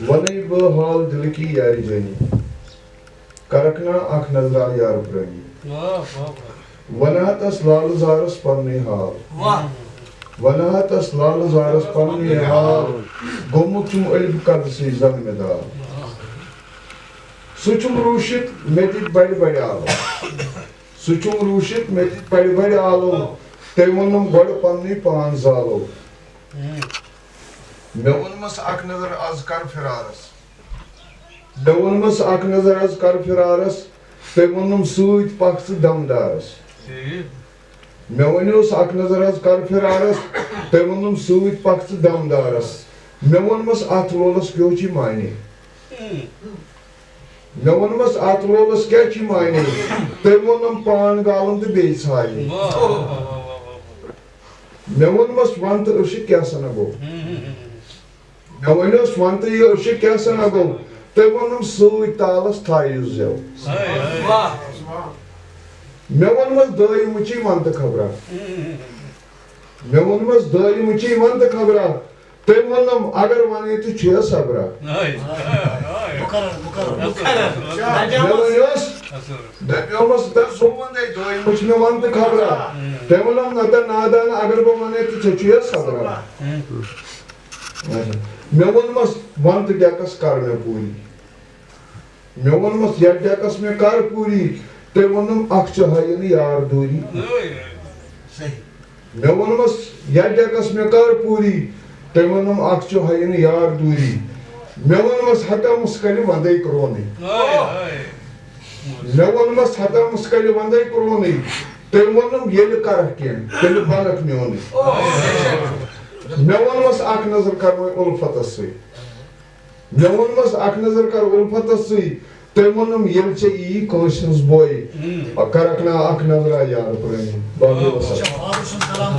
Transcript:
ونے بہ حال دل کی یاری جانی کرکنا اخ نظرا یار پرانی ونہ تس لال زارس پننی حال ونہ تس لال زارس پننی حال گومت چم علم قدسی زن میں دار سچم روشت میں دت بڑ بڑ آلو سچم روشت میں دت بڑ بڑ آلو تے ونم گوڑ پننی پان زالو میں ونمس اخ نظر از کر فرارس میں ونمس اخ نظر از کر فرارس تے ونم سوت پخ دمدارس میں ونیوس اخ نظر از کر فرارس تے ونم سوت پخ دمدارس میں ونمس ات لولس کیو چی معنی میں ونمس ات لولس کیا چی معنی تے ونم پان گالن تے بیٚیہِ ژھایہِ میں ونمس ون تہٕ أچھ کیٛاہ سنا گوٚو میں ونیوس ون تہٕ یہِ أچھ کیٛاہ سنا گوٚو تٔمۍ ووٚنُم سۭتۍ تالس تھایِو زٮ۪و مےٚ ووٚنمس دٲیمٕچی ون تہٕ خبرا مےٚ ووٚنمس دٲیمٕچی ون تہٕ خبرا تٔمۍ ووٚنُم اگر ونے تہٕ چھُیا صبرا مےٚ ونیوس دپیومس سُہ ونے دٲیمٕچ مےٚ ون تہٕ خبرا تٔمۍ ووٚنُم نتہٕ نادان اگر بہٕ ونے تہٕ ژےٚ چھُیا صبرا میں ونمس ون تہٕ ڈیکس کر مےٚ پوٗری میں ونمس یتھ ڈیکس مےٚ کر پوٗری تٔمۍ ووٚنُم اکھ چھُ ہاین یار دوٗری میں ونمس یتھ ڈیکس مےٚ کر پوٗری تٔمۍ ووٚنُم اکھ چھُ ہاین یار دوٗری میں ونمس ہتا مسکلہِ ونٛدے کرٛونٕے میں ونمس ہتا مسکلہِ ونٛدے کرٛونٕے تٔمۍ ووٚنُم ییٚلہِ کرکھ کینٛہہ تیٚلہِ بنکھ میونٕے میں ونمس اکھ نظر کر وۄنۍ اُلفتس سۭتۍ میں ونمس اکھ نظر کر اُلفتس سۭتۍ تٔمۍ ووٚنُم ییٚلہِ ژےٚ یی کٲنٛسہِ ہٕنٛز بۄیہِ کرکھ نا اکھ نظرا یار پرٲنی باقٕے وسلام